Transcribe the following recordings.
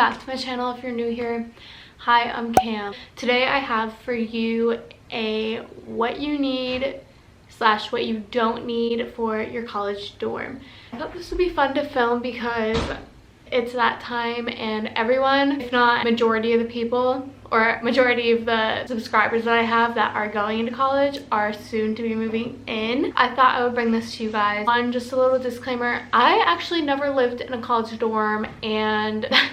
back to my channel if you're new here. Hi, I'm Cam. Today I have for you a what you need / what you don't need for your college dorm. I thought this would be fun to film because it's that time and everyone, if not majority of the people or majority of the subscribers that I have that are going into college are soon to be moving in. I thought I would bring this to you guys. On just a little disclaimer, I actually never lived in a college dorm, and that's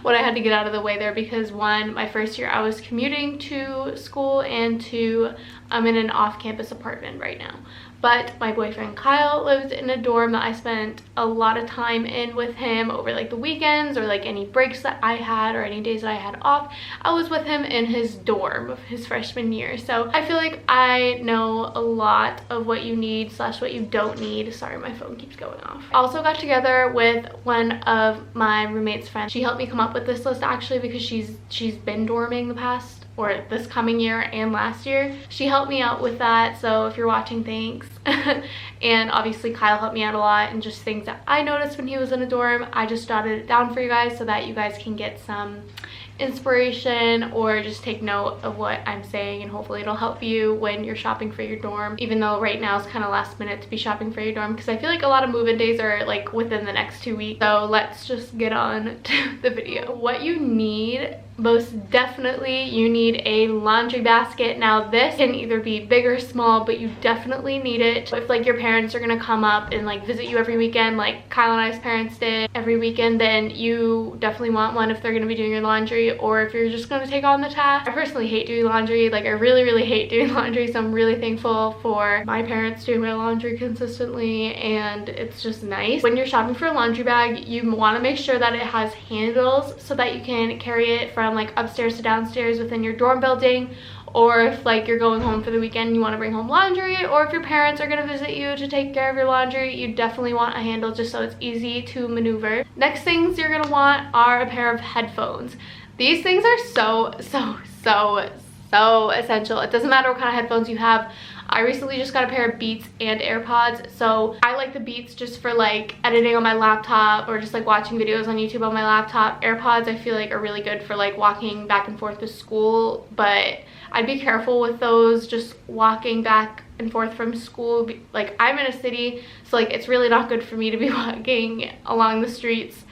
what I had to get out of the way there because one, my first year I was commuting to school, and two, I'm in an off-campus apartment right now. But my boyfriend Kyle lives in a dorm that I spent a lot of time in with him over like the weekends or like any breaks that I had or any days that I had off. I was with him in his dorm of his freshman year. So I feel like I know a lot of what you need / what you don't need. Sorry, my phone keeps going off. I also got together with one of my roommate's friends. She helped me come up with this list actually because she's been dorming the past or this coming year and last year. She helped me out with that, so if you're watching, thanks. And obviously Kyle helped me out a lot, and just things that I noticed when he was in a dorm, I just jotted it down for you guys so that you guys can get some inspiration or just take note of what I'm saying, and hopefully it'll help you when you're shopping for your dorm, even though right now it's kind of last minute to be shopping for your dorm because I feel like a lot of move-in days are like within the next 2 weeks. So let's just get on to the video. What you need, most definitely you need a laundry basket. Now this can either be big or small, but you definitely need it if like your parents are gonna come up and like visit you every weekend like Kyle and I's parents did every weekend. Then you definitely want one if they're gonna be doing your laundry, or if you're just gonna take on the task. I personally hate doing laundry. Like I really hate doing laundry, so I'm really thankful for my parents doing my laundry consistently, and it's just nice. When you're shopping for a laundry bag, you want to make sure that it has handles so that you can carry it from like upstairs to downstairs within your dorm building, or if like you're going home for the weekend and you want to bring home laundry, or if your parents are going to visit you to take care of your laundry, you definitely want a handle just so it's easy to maneuver. Next things you're going to want are a pair of headphones. These things are so essential. It doesn't matter what kind of headphones you have. I recently just got a pair of Beats and AirPods. So I like the Beats just for like editing on my laptop or just like watching videos on YouTube on my laptop. AirPods I feel like are really good for like walking back and forth to school, but I'd be careful with those just walking back and forth from school. Like I'm in a city, so like it's really not good for me to be walking along the streets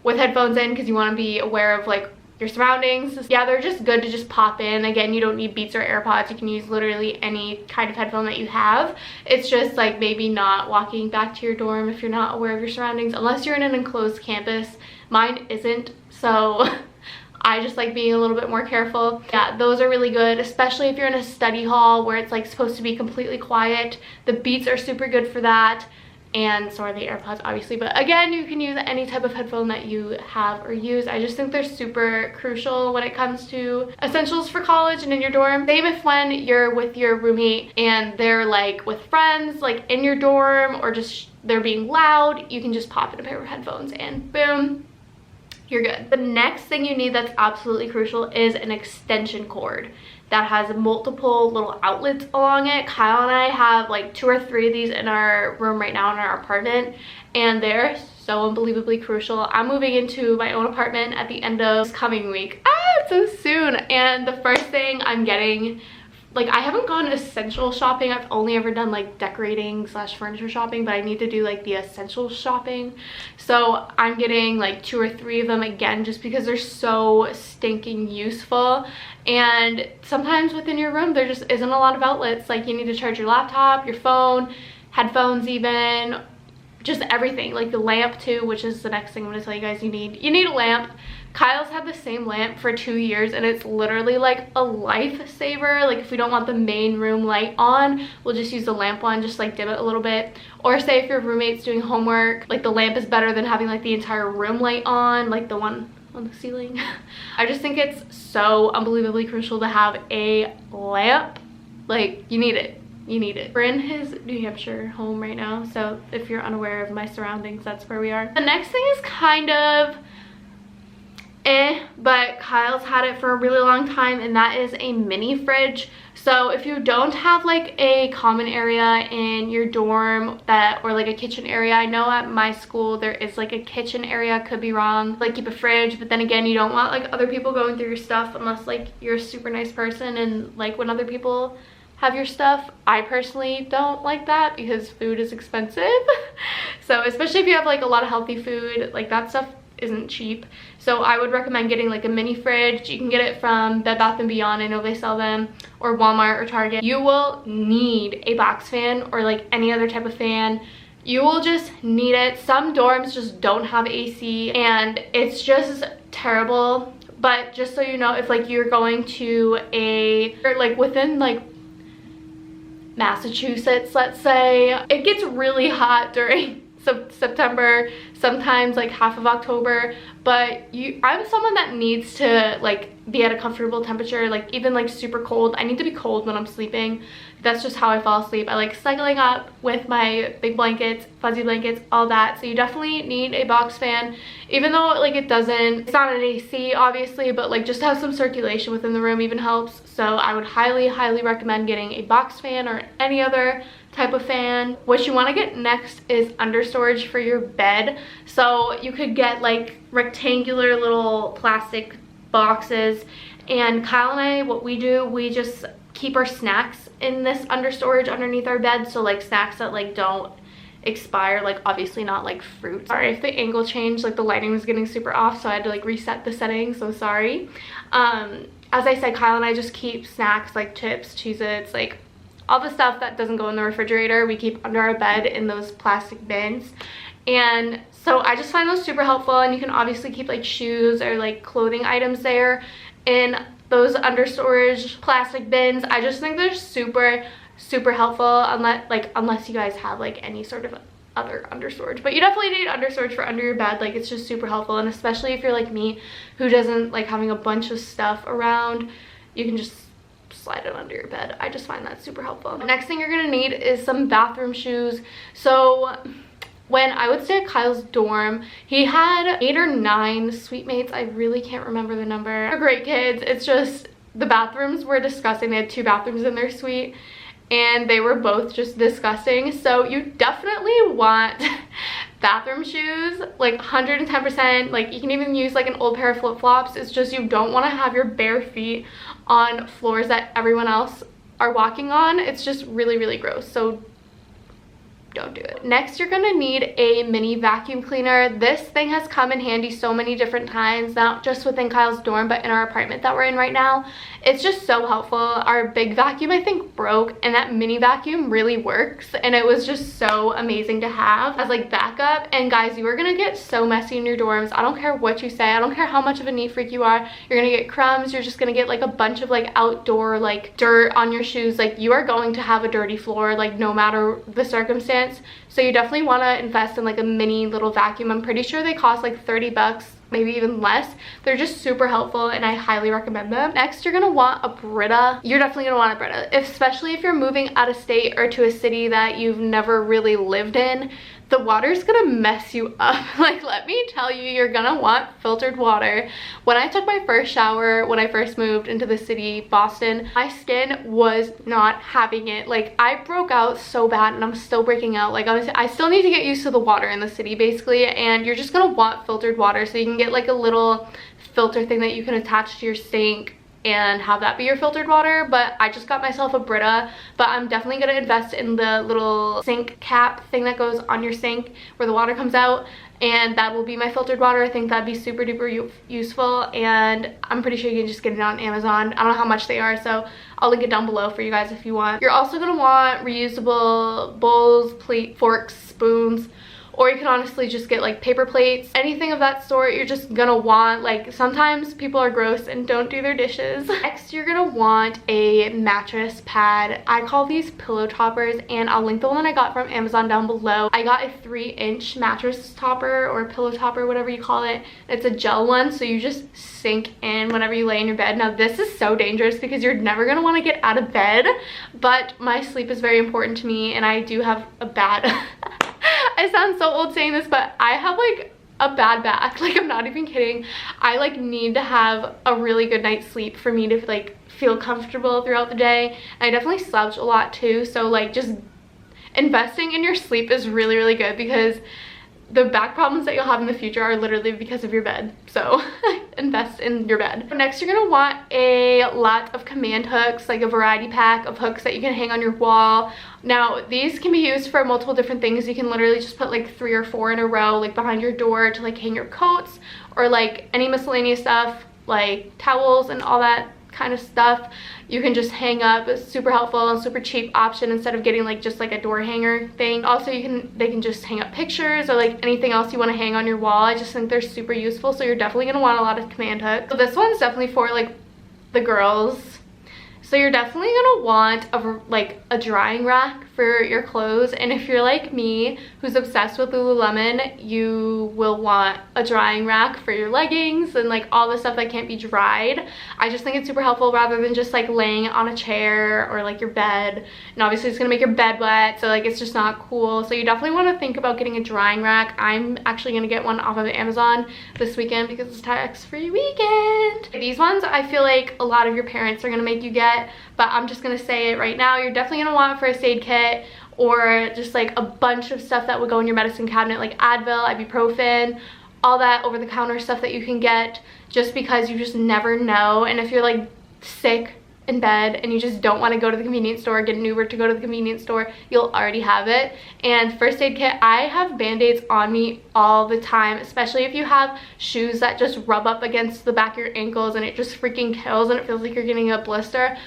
with headphones in because you want to be aware of like your surroundings. Yeah, they're just good to just pop in. Again, you don't need Beats or AirPods. You can use literally any kind of headphone that you have. It's just like maybe not walking back to your dorm if you're not aware of your surroundings, unless you're in an enclosed campus. Mine isn't, so I just like being a little bit more careful. Yeah, those are really good, especially if you're in a study hall where it's like supposed to be completely quiet. The Beats are super good for that, and so are the AirPods obviously, but again, you can use any type of headphone that you have or use. I just think they're super crucial when it comes to essentials for college and in your dorm. Same if when you're with your roommate and they're like with friends like in your dorm, or just they're being loud, you can just pop in a pair of headphones and boom, you're good. The next thing you need that's absolutely crucial is an extension cord that has multiple little outlets along it. Kyle and I have like 2 or 3 of these in our room right now in our apartment, and they're so unbelievably crucial. I'm moving into my own apartment at the end of this coming week. So soon. And the first thing I'm getting, like I haven't gone essential shopping. I've only ever done like decorating / furniture shopping, but I need to do like the essential shopping. So I'm getting like 2 or 3 of them again, just because they're so stinking useful. And sometimes within your room, there just isn't a lot of outlets. Like you need to charge your laptop, your phone, headphones even, just everything. Like the lamp too, which is the next thing I'm gonna tell you guys you need. You need a lamp. Kyle's had the same lamp for 2 years, and it's literally like a lifesaver. Like if we don't want the main room light on, we'll just use the lamp one, just like dim it a little bit. Or say if your roommate's doing homework, like the lamp is better than having like the entire room light on, like the one on the ceiling. I just think it's so unbelievably crucial to have a lamp. Like you need it. You need it. We're in his New Hampshire home right now, so if you're unaware of my surroundings, that's where we are. The next thing is kind of but Kyle's had it for a really long time, and that is a mini fridge. So if you don't have like a common area in your dorm or like a kitchen area, I know at my school there is like a kitchen area, could be wrong, like keep a fridge, but then again, you don't want like other people going through your stuff unless like you're a super nice person and like when other people have your stuff. I personally don't like that because food is expensive. So especially if you have like a lot of healthy food, like that stuff isn't cheap. So I would recommend getting like a mini fridge. You can get it from Bed Bath & Beyond, I know they sell them, or Walmart or Target. You will need a box fan or like any other type of fan. You will just need it. Some dorms just don't have AC and it's just terrible. But just so you know, if like you're going to or like within like Massachusetts, let's say, it gets really hot during September, sometimes like half of October, but I'm someone that needs to like be at a comfortable temperature, like even like super cold. I need to be cold when I'm sleeping. That's just how I fall asleep. I like snuggling up with my big blankets, fuzzy blankets, all that. So you definitely need a box fan, even though like it's not an AC obviously, but like just to have some circulation within the room even helps. So I would highly recommend getting a box fan or any other type of fan. What you want to get next is under storage for your bed. So you could get like rectangular little plastic boxes, and Kyle and I, what we do, we just keep our snacks in this under storage underneath our bed. So like snacks that like don't expire, like obviously not like fruit. Sorry if the angle changed, like the lighting was getting super off, so I had to like reset the settings, so sorry. As I said, Kyle and I just keep snacks like chips, Cheez-Its, like all the stuff that doesn't go in the refrigerator, we keep under our bed in those plastic bins. And so I just find those super helpful, and you can obviously keep like shoes or like clothing items there in those under storage plastic bins. I just think they're super helpful, unless you guys have like any sort of other under storage. But you definitely need under storage for under your bed. Like it's just super helpful, and especially if you're like me who doesn't like having a bunch of stuff around, you can just slide it under your bed. I just find that super helpful. The next thing you're gonna need is some bathroom shoes. So when I would stay at Kyle's dorm, he had 8 or 9 suite mates. I really can't remember the number. They're great kids. It's just the bathrooms were disgusting. They had 2 bathrooms in their suite and they were both just disgusting. So you definitely want bathroom shoes, like 110%. Like you can even use like an old pair of flip-flops. It's just you don't want to have your bare feet on floors that everyone else are walking on. It's just really gross. So don't do it. Next, you're gonna need a mini vacuum cleaner. This thing has come in handy so many different times, not just within Kyle's dorm, but in our apartment that we're in right now. It's just so helpful. Our big vacuum, I think, broke, and that mini vacuum really works, and it was just so amazing to have as like backup. And guys, you are gonna get so messy in your dorms. I don't care what you say. I don't care how much of a neat freak you are. You're gonna get crumbs. You're just gonna get like a bunch of like outdoor like dirt on your shoes. Like you are going to have a dirty floor, like no matter the circumstance. So you definitely want to invest in like a mini little vacuum. I'm pretty sure they cost like 30 bucks, maybe even less. They're just super helpful and I highly recommend them. Next, you're gonna want a Brita. You're definitely gonna want a Brita, especially if you're moving out of state or to a city that you've never really lived in. The water's gonna mess you up. Like, let me tell you, you're gonna want filtered water. When I took my first shower, when I first moved into the city, Boston, my skin was not having it. Like, I broke out so bad and I'm still breaking out. Like, I still need to get used to the water in the city, basically. And you're just gonna want filtered water. So you can get like a little filter thing that you can attach to your sink and have that be your filtered water. But I just got myself a Brita, but I'm definitely gonna invest in the little sink cap thing that goes on your sink where the water comes out, and that will be my filtered water. I think that'd be super duper useful, and I'm pretty sure you can just get it on Amazon. I don't know how much they are, so I'll link it down below for you guys if you want. You're also gonna want reusable bowls, plate, forks, spoons, or you can honestly just get like paper plates, anything of that sort. You're just gonna want, like, sometimes people are gross and don't do their dishes. Next, you're gonna want a mattress pad. I call these pillow toppers, and I'll link the one I got from Amazon down below. I got a 3-inch mattress topper or pillow topper, whatever you call it. It's a gel one, so you just sink in whenever you lay in your bed. Now this is so dangerous because you're never gonna want to get out of bed, but my sleep is very important to me, and I do have a bad I sound so old saying this, but I have like a bad back. Like, I'm not even kidding. I like need to have a really good night's sleep for me to like feel comfortable throughout the day. And I definitely slouch a lot too, so like just investing in your sleep is really, really good, because the back problems that you'll have in the future are literally because of your bed. So invest in your bed. Next, you're gonna want a lot of command hooks, like a variety pack of hooks that you can hang on your wall. Now, these can be used for multiple different things. You can literally just put like 3 or 4 in a row, like behind your door, to like hang your coats, or like any miscellaneous stuff like towels and all that kind of stuff. You can just hang up. It's super helpful and super cheap option instead of getting like just like a door hanger thing. Also, they can just hang up pictures or like anything else you want to hang on your wall. I just think they're super useful, so you're definitely going to want a lot of command hooks. So this one's definitely for like the girls. So you're definitely gonna want a drying rack for your clothes, and if you're like me, who's obsessed with Lululemon, you will want a drying rack for your leggings and like all the stuff that can't be dried. I just think it's super helpful rather than just like laying on a chair or like your bed, and obviously it's gonna make your bed wet, so like it's just not cool. So you definitely want to think about getting a drying rack. I'm actually gonna get one off of Amazon this weekend because it's tax-free weekend. These ones I feel like a lot of your parents are gonna make you get, but I'm just gonna say it right now. You're definitely gonna want a first aid kit, or just like a bunch of stuff that would go in your medicine cabinet, like Advil, ibuprofen, all that over-the-counter stuff that you can get, just because you just never know. And if you're like sick in bed and you just don't want to go to the convenience store, get an Uber to go to the convenience store, you'll already have it. And first aid kit, I have band-aids on me all the time, especially if you have shoes that just rub up against the back of your ankles and it just freaking kills and it feels like you're getting a blister.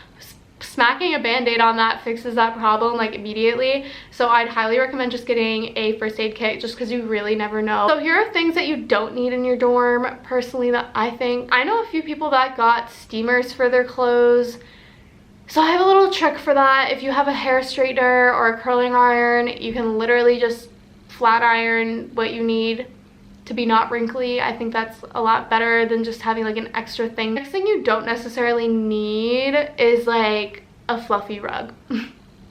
Smacking a band-aid on that fixes that problem like immediately. So I'd highly recommend just getting a first aid kit, just because you really never know. So here are things that you don't need in your dorm personally that I think. I know a few people that got steamers for their clothes, so I have a little trick for that. If you have a hair straightener or a curling iron, you can literally just flat iron what you need to be not wrinkly. I think that's a lot better than just having like an extra thing. Next thing you don't necessarily need is like a fluffy rug.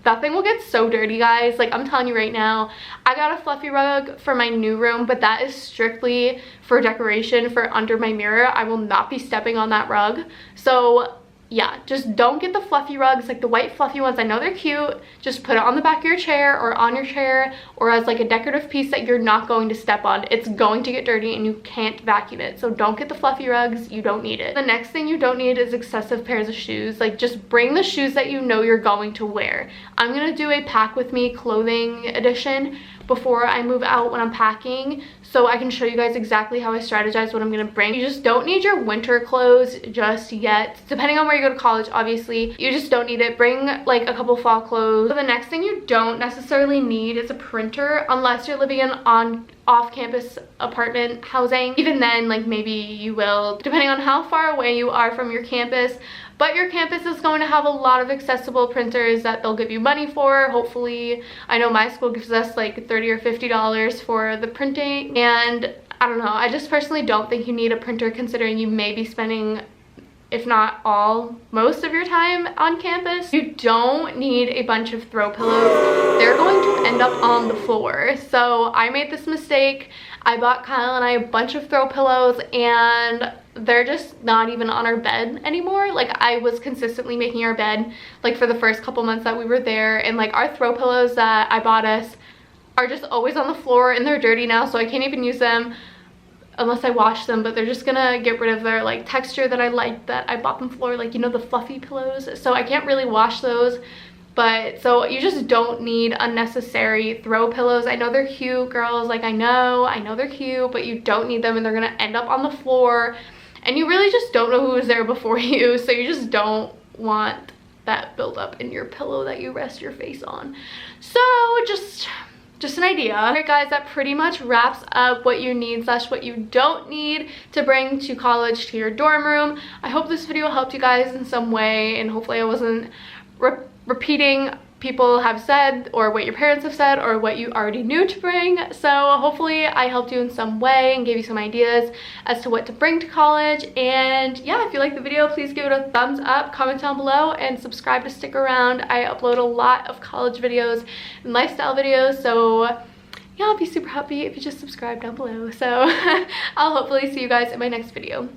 That thing will get so dirty, guys. Like, I'm telling you right now, I got a fluffy rug for my new room, but that is strictly for decoration for under my mirror. I will not be stepping on that rug. So yeah, just don't get the fluffy rugs, like the white fluffy ones. I know they're cute. Just put it on the back of your chair or on your chair, or as like a decorative piece that you're not going to step on. It's going to get dirty and you can't vacuum it. So don't get the fluffy rugs. You don't need it. The next thing you don't need is excessive pairs of shoes. Like, just bring the shoes that you know you're going to wear. I'm gonna do a pack with me clothing edition before I move out when I'm packing, so I can show you guys exactly how I strategize what I'm gonna bring. You just don't need your winter clothes just yet. Depending on where you go to college, obviously, you just don't need it. Bring like a couple fall clothes. So the next thing you don't necessarily need is a printer, unless you're living in off-campus apartment housing. Even then, like, maybe you will, depending on how far away you are from your campus. But your campus is going to have a lot of accessible printers that they'll give you money for, hopefully. I know my school gives us like $30 or $50 for the printing, and I don't know, I just personally don't think you need a printer, considering you may be spending, if not most of your time on campus. You don't need a bunch of throw pillows. They're going to end up on the floor. So I made this mistake. I bought Kyle and I a bunch of throw pillows, and they're just not even on our bed anymore. Like, I was consistently making our bed like for the first couple months that we were there, and like our throw pillows that I bought us are just always on the floor, and they're dirty now, so I can't even use them unless I wash them. But they're just gonna get rid of their like texture that I like, that I bought them for, like, you know, the fluffy pillows. So I can't really wash those. But so you just don't need unnecessary throw pillows. I know they're cute, girls, like I know they're cute, but you don't need them, and they're gonna end up on the floor, and you really just don't know who was there before you, so you just don't want that buildup in your pillow that you rest your face on. So just an idea. Alright guys, that pretty much wraps up what you need / what you don't need to bring to college, to your dorm room. I hope this video helped you guys in some way, and hopefully I wasn't repeating people have said, or what your parents have said, or what you already knew to bring. So hopefully I helped you in some way and gave you some ideas as to what to bring to college. And yeah, if you like the video, please give it a thumbs up, comment down below, and subscribe to stick around. I upload a lot of college videos and lifestyle videos, so yeah, I'll be super happy if you just subscribe down below. So I'll hopefully see you guys in my next video.